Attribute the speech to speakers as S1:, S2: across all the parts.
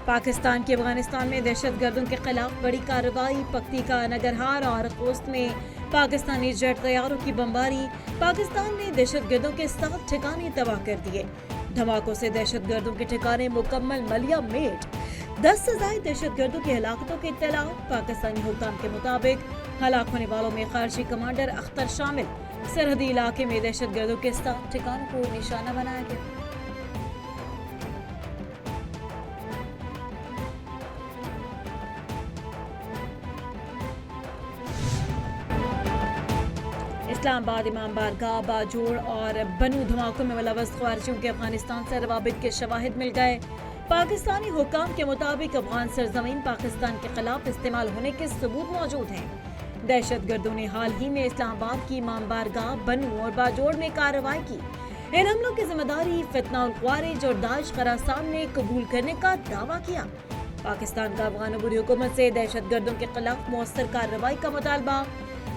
S1: पाकिस्तान की अफगानिस्तान में दहशतगर्दों के खिलाफ बड़ी कार्रवाई। पक्ती का नगरहार और कोस्त में पाकिस्तानी जेट तैयारों की बमबारी। पाकिस्तान ने दहशतगर्दों के 7 ठिकाने तबाह कर दिए। धमाकों से दहशतगर्दों के ठिकाने मुकम्मल मलिया मेट। 10 से ज्यादा दहशतगर्दों की हलाकतों की इत्तला। पाकिस्तानी हुक्काम के मुताबिक हलाक होने वालों में खारजी कमांडर अख्तर शामिल। सरहदी इलाके में दहशतगर्दों के 7 ठिकानों को निशाना बनाया गया। इस्लामाबाद, इमाम बारगाह, बाजोड़ और बनू धमाकों में मुलव्वस ख्वारिजियों के अफगानिस्तान से रवाबित के शवाहिद मिल गए। पाकिस्तानी हुक्काम के मुताबिक अफगान सरजमीन पाकिस्तान के खिलाफ इस्तेमाल होने के सबूत मौजूद हैं। दहशतगर्दों ने हाल ही में इस्लामाबाद की इमाम बारगाह, बनू और बाजोड़ में कार्रवाई की। इन हमलों की जिम्मेदारी फितनाउल ख्वारिज और दाइश खरासान ने कबूल करने का दावा किया। पाकिस्तान का अफगान अबूरी हुकूमत से दहशतगर्दों के खिलाफ मौसर कार्रवाई का मुतालबा।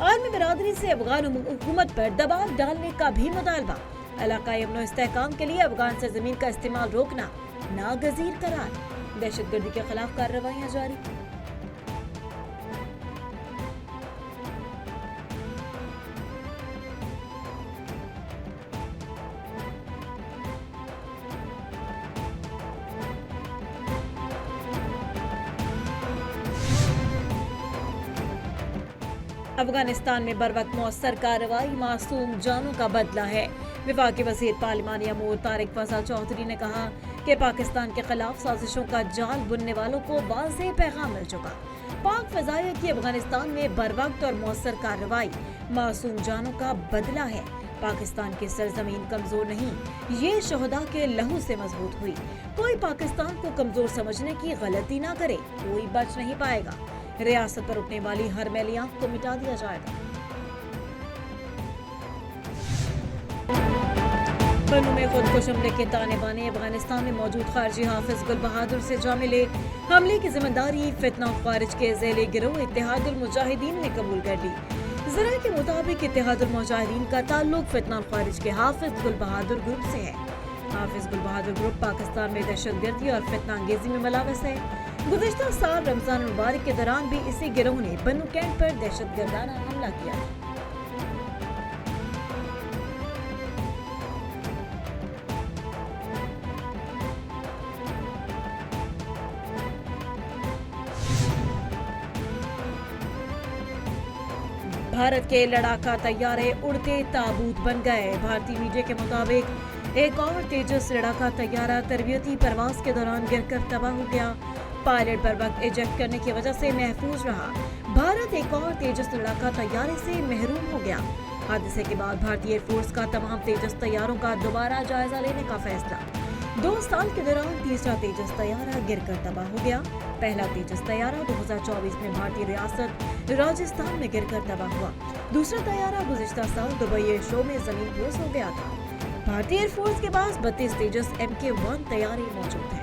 S1: आलमी बिरादरी से अफगान हुकूमत पर दबाव डालने का भी मुतालबा। इलाकाई अमन इस्तेहकाम के लिए अफगान सरजमीन का इस्तेमाल रोकना नागजीर करार। दहशतगर्दी के खिलाफ कार्रवाइयां जारी। अफगानिस्तान में बरवक्त मौसर कार्रवाई मासूम जानों का बदला है। वफाकी वज़ीर पार्लिमानी अमूर तारिक फजल चौधरी ने कहा कि पाकिस्तान के खिलाफ साजिशों का जाल बुनने वालों को वाज़ेह पैगाम मिल चुका। पाक फ़ज़ाइया की अफगानिस्तान में बरवक्त और मौसर कार्रवाई मासूम जानों का बदला है। पाकिस्तान की सरजमीन कमजोर नहीं, ये शहदा के लहू से मजबूत हुई। कोई पाकिस्तान को कमजोर समझने की गलती ना करे, कोई बच नहीं पाएगा। रियासत पर उठने वाली हर मैली आंख को मिटा दिया जाएगा। बनू में खुदकुश हमले के ताने बाने। अफगानिस्तान में मौजूद खारजी हाफिज गुल बहादुर से जा मिले। हमले की जिम्मेदारी फितना ख्वारिज के ज़ैले गिरोह इत्तेहादुल मुजाहिदीन ने कबूल कर ली। ज़राए के मुताबिक इत्तेहादुल मुजाहिदीन का ताल्लुक फितना ख्वारिज के हाफिज गुल बहादुर ग्रुप से है। हाफिज गुल बहादुर ग्रुप पाकिस्तान में दहशतगर्दी और फितना अंगेजी में मुलव्वस है। गुज़िश्ता साल रमजान मुबारक के दौरान भी इसी गिरोह ने बनू कैंट पर दहशतगर्दाना हमला किया। भारत के लड़ाका तैयारे उड़ते ताबूत बन गए। भारतीय मीडिया के मुताबिक एक और तेजस लड़ाका तैयारा तरबियती परवाज के दौरान गिरकर तबाह हो गया। पायलट पर वक्त इजेक्ट करने की वजह से महफूज रहा। भारत एक और तेजस लड़ाका तैयारे से महरूम हो गया। हादसे के बाद भारतीय एयरफोर्स का तमाम तेजस तैयारों का दोबारा जायजा लेने का फैसला। 2 साल के दौरान तीसरा तेजस तैयारा गिरकर तबाह हो गया। पहला तेजस तैयारा 2024 में भारतीय रियासत राजस्थान में गिरकर तबाह हुआ। दूसरा तैयारा गुज़िश्ता साल दुबई एयर शो में जमीनदोज हो गया था। भारतीय एयरफोर्स के पास 32 तेजस MK-1 तैयारी मौजूद है।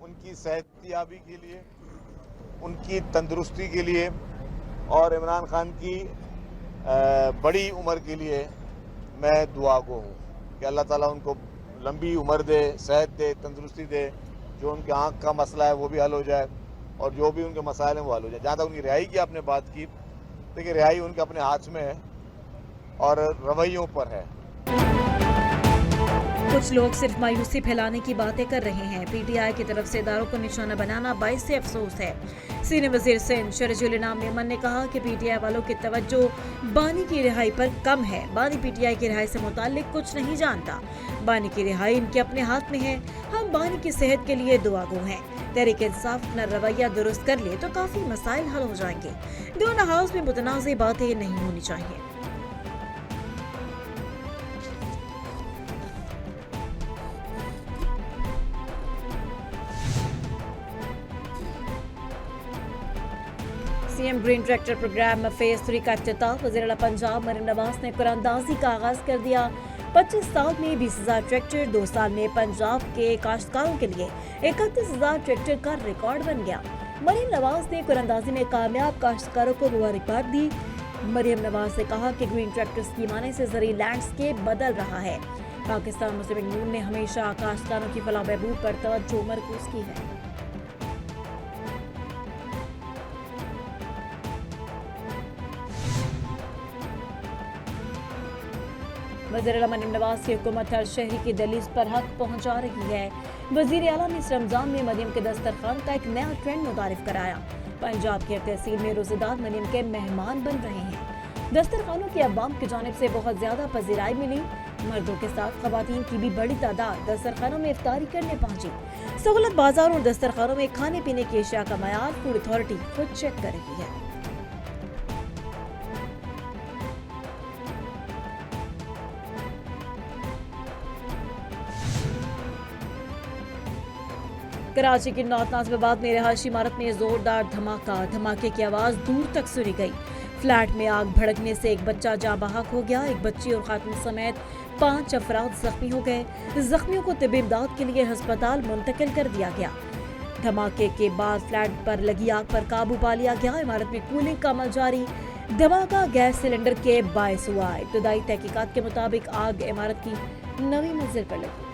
S2: उनकी सेहतयाबी के लिए, उनकी तंदुरुस्ती के लिए और इमरान खान की बड़ी उम्र के लिए मैं दुआ गो हूँ कि अल्लाह ताला उनको लंबी उम्र दे, सेहत दे, तंदुरुस्ती दे। जो उनके आँख का मसला है वो भी हल हो जाए और जो भी उनके मसाइल हैं वो हल हो जाए। जहाँ तक उनकी रिहाई की आपने बात की, देखिए रिहाई उनके अपने हाथ में है और रवैयों पर है।
S1: कुछ लोग सिर्फ मायूसी फैलाने की बातें कर रहे हैं। PTI की तरफ से इदारों को निशाना बनाना बाइस से अफसोस है। सीनियर वजीर सिंध शरजीउल इनाम मेमन ने कहा कि PTI वालों की तवज्जो बानी की रिहाई पर कम है। बानी PTI की रिहाई से मुताल्लिक कुछ नहीं जानता। बानी की रिहाई इनके अपने हाथ में है। हम बानी की सेहत के लिए दुआगो हैं। तहरीक इंसाफ अपना रवैया दुरुस्त कर ले तो काफी मसाइल हल हो जाएंगे। दोनों हाउस में मुतनाज़ बातें नहीं होनी चाहिए। CM green tractor programme phase 3 का इफ्तिताह। वज़ीर-ए-आला पंजाब मरीम नवाज ने कुरानदाजी का आगाज कर दिया। 25 साल में 20,000 ट्रैक्टर, 2 साल में पंजाब के काश्तकारों के लिए 31,000 ट्रैक्टर का रिकॉर्ड बन गया। मरीम नवाज ने कुरानदाजी में कामयाब काश्तकारों को मुबारकबाद दी। مریم نواز نے کہا کہ گرین ٹریکٹر اسکیم آنے سے زرعی لینڈسکیپ بدل رہا ہے۔ پاکستان مسلم یونین نے ہمیشہ کاشتکاروں کی فلاح و بہبود پر توجہ مرکوز کی ہے۔ وزیر اعلیٰ مریم نواز کی حکومت ہر شہری کی دہلیز پر حق پہنچا رہی ہے۔ وزیر اعلیٰ نے اس رمضان میں مریم کے دسترخوان کا ایک نیا ٹرینڈ متعارف کرایا۔ پنجاب کی تحصیل میں روزہ دار مریم کے مہمان بن رہے ہیں۔ دسترخوانوں کی عوام کی جانب سے بہت زیادہ پذیرائی ملی۔ مردوں کے ساتھ خواتین کی بھی بڑی تعداد دسترخوانوں میں افطاری کرنے پہنچی۔ سہولت بازاروں اور دسترخوانوں میں کھانے پینے کی اشیاء کا معیار فوڈ اتھارٹی خود چیک کر رہی ہے۔ کراچی کی نارتھ ناظم آباد میں رہائشی عمارت میں زوردار دھماکے کی آواز دور تک سنی گئی۔ فلیٹ میں آگ بھڑکنے سے ایک بچہ جاں بحق ہو گیا، ایک بچی اور خاتون سمیت 5 افراد زخمی ہو گئے۔ زخمیوں کو طبی امداد کے لیے ہسپتال منتقل کر دیا گیا۔ دھماکے کے بعد فلیٹ پر لگی آگ پر قابو پا لیا گیا۔ عمارت میں کولنگ کا عمل جاری۔ دھماکہ گیس سلنڈر کے باعث ہوا۔ ابتدائی تحقیقات کے مطابق آگ عمارت کی 9ویں منزل پر لگی۔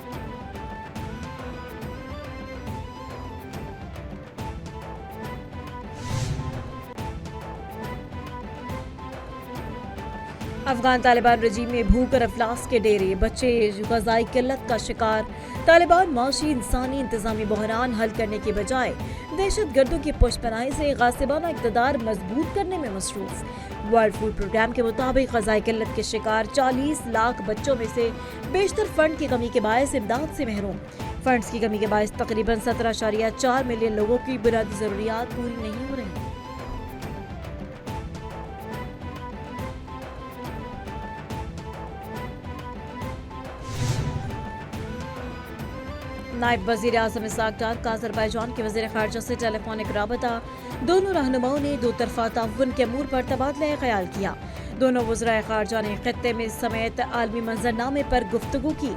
S1: افغان طالبان رجیم میں بھوک اور افلاس کے ڈیرے، بچے غذائی قلت کا شکار۔ طالبان معاشی انسانی انتظامی بحران حل کرنے کے بجائے دہشت گردوں کی پشت پناہی سے غاصبانہ اقتدار مضبوط کرنے میں مصروف۔ ورلڈ فوڈ پروگرام کے مطابق غذائی قلت کے شکار 40 لاکھ بچوں میں سے بیشتر فنڈ کی کمی کے باعث امداد سے محروم۔ فنڈز کی کمی کے باعث تقریباً 17.4 ملین لوگوں کی بنیادی ضروریات پوری نہیں ہو رہی۔ نائب وزیر اعظم اسحاق ڈار کا آذربائیجان کے وزیر خارجہ سے ٹیلی فونک رابطہ۔ دونوں رہنماؤں نے دو طرفہ تعاون کے امور پر تبادلہ خیال کیا۔ دونوں وزرائے خارجہ نے خطے میں سمیت عالمی منظرنامے پر گفتگو کی۔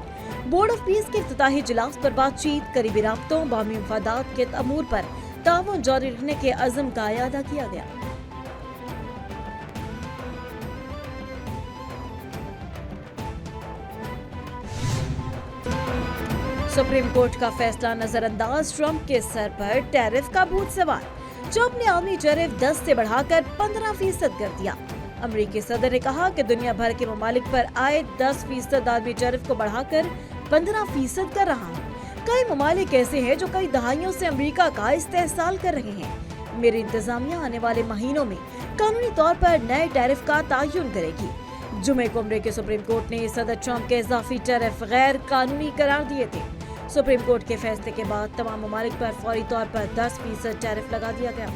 S1: بورڈ آف پیس کے افتتاحی اجلاس پر بات چیت، قریبی رابطوں، باہمی مفادات کے امور پر تعاون جاری رکھنے کے عزم کا اعادہ کیا گیا۔ سپریم کورٹ کا فیصلہ نظر انداز، ٹرمپ کے سر پر ٹیرف کا بھوت سوار۔ ٹرمپ نے عالمی ٹیرف 10 سے بڑھا کر 15% کر دیا۔ امریکی صدر نے کہا کہ دنیا بھر کے ممالک پر عائد 10% عالمی ٹیرف کو بڑھا کر 15% کر رہا ہوں۔ کئی ممالک ایسے ہیں جو کئی دہائیوں سے امریکہ کا استحصال کر رہے ہیں۔ میری انتظامیہ آنے والے مہینوں میں قانونی طور پر نئے ٹیرف کا تعین کرے گی۔ جمعے کو امریکی سپریم کورٹ نے صدر ٹرمپ کے اضافی ٹیرف غیر قانونی قرار دیے تھے۔ سپریم کورٹ کے فیصلے کے بعد تمام ممالک پر فوری طور پر 10% ٹیرف لگا دیا گیا۔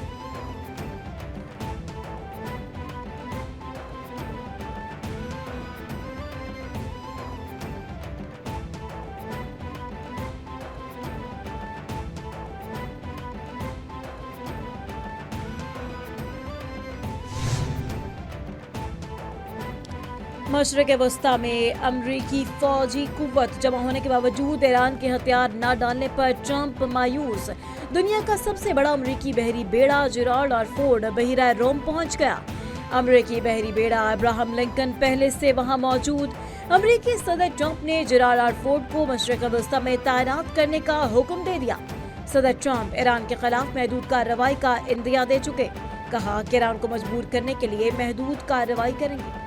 S1: مشرق وسطی میں امریکی فوجی قوت جمع ہونے کے باوجود ایران کے ہتھیار نہ ڈالنے پر ٹرمپ مایوس۔ دنیا کا سب سے بڑا امریکی بحری بیڑا جیرالڈ آر فورڈ بحیرہ روم پہنچ گیا۔ امریکی بحری بیڑا ابراہم لنکن پہلے سے وہاں موجود۔ امریکی صدر ٹرمپ نے جیرالڈ آر فورڈ کو مشرق وسطی میں تعینات کرنے کا حکم دے دیا۔ صدر ٹرمپ ایران کے خلاف محدود کارروائی کا عندیہ دے چکے، کہا کہ ایران کو مجبور کرنے کے لیے محدود کارروائی کریں گے۔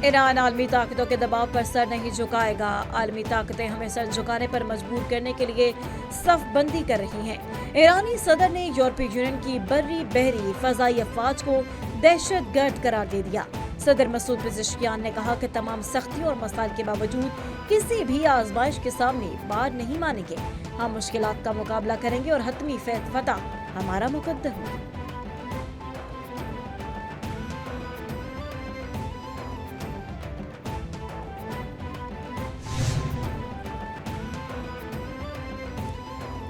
S1: ایران عالمی طاقتوں کے دباؤ پر سر نہیں جھکائے گا۔ عالمی طاقتیں ہمیں سر جھکانے پر مجبور کرنے کے لیے صف بندی کر رہی ہیں۔ ایرانی صدر نے یورپی یونین کی بری بحری فضائی افواج کو دہشت گرد قرار دے دیا۔ صدر مسعود پزشکیان نے کہا کہ تمام سختیوں اور مسائل کے باوجود کسی بھی آزمائش کے سامنے بار نہیں مانیں گے۔ ہم مشکلات کا مقابلہ کریں گے اور حتمی فتح ہمارا مقدر ہوگی۔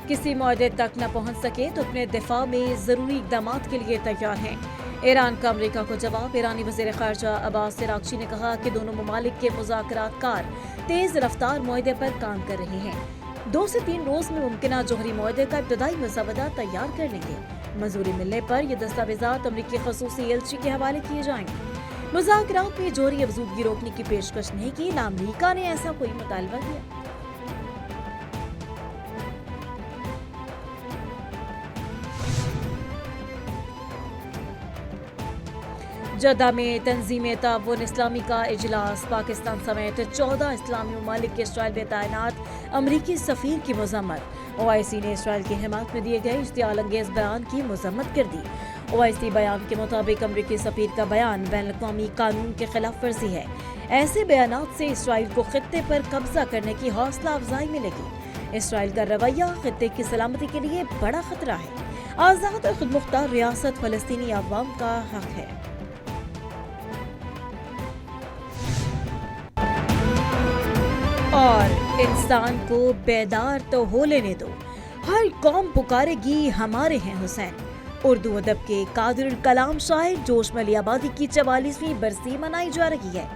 S1: کسی معاہدے تک نہ پہنچ سکے تو اپنے دفاع میں ضروری اقدامات کے لیے تیار ہیں۔ ایران کا امریکہ کو جواب۔ ایرانی وزیر خارجہ عباس عراقچی نے کہا کہ دونوں ممالک کے مذاکرات کار تیز رفتار معاہدے پر کام کر رہے ہیں۔ 2 से 3 रोज में मुमकिन जोहरी मुआहदे का इब्तदाई मसवदा तैयार कर लेंगे। मंजूरी मिलने पर ये दस्तावेजात अमरीकी खसूसी एलची के हवाले किए जाएंगे। मुज़ाकरात में जोहरी अफजूदगी रोकने की पेशकश नहीं की, ना अमरीका ने ऐसा कोई मुतालबा किया। जद्दा में तंजीम ताउन इस्लामी का इजलास, पाकिस्तान समेत 14 इस्लामी ममालिक के इसराइल में तैनात अमरीकी सफ़ीर की मजम्मत। ओआईसी ने इसराइल की हिमायत में दिए गए इश्तियाल अंगेज बयान की मजम्मत कर दी। ओआईसी बयान के मुताबिक अमरीकी सफ़ीर का बयान बैनुल-अक़वामी कानून के खिलाफ वर्जी है। ऐसे बयानात से इसराइल को खित्ते पर कब्जा करने की हौसला अफजाई मिलेगी। इसराइल का रवैया खित्ते की सलामती के लिए बड़ा खतरा है। आज़ाद और खुदमुख्तार रियासत फ़लस्तीनी अवाम का हक है। और इंसान को बेदार तो हो लेने दो, हर कौम पुकारेगी हमारे हैं हुसैन। उर्दू अदब के कादिरुल कलाम शायर जोश मली आबादी की 44वीं बरसी मनाई जा रही है।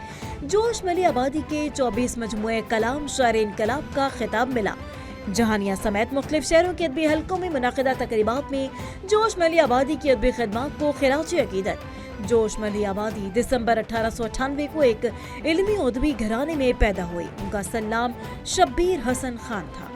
S1: जोश मली आबादी के 24 मजमूए कलाम शायर इनकलाब का खिताब मिला। जहानिया समेत मुख्तलिफ शहरों के अदबी हलकों में मुनाकिदा तकरीबात में जोश मली आबादी की अदबी खिदमात को खिराज अकीदत। जोश मली आबादी दिसंबर 1898 को एक इल्मी उदबी घराने में पैदा हुई। उनका असल नाम शब्बीर हसन खान था।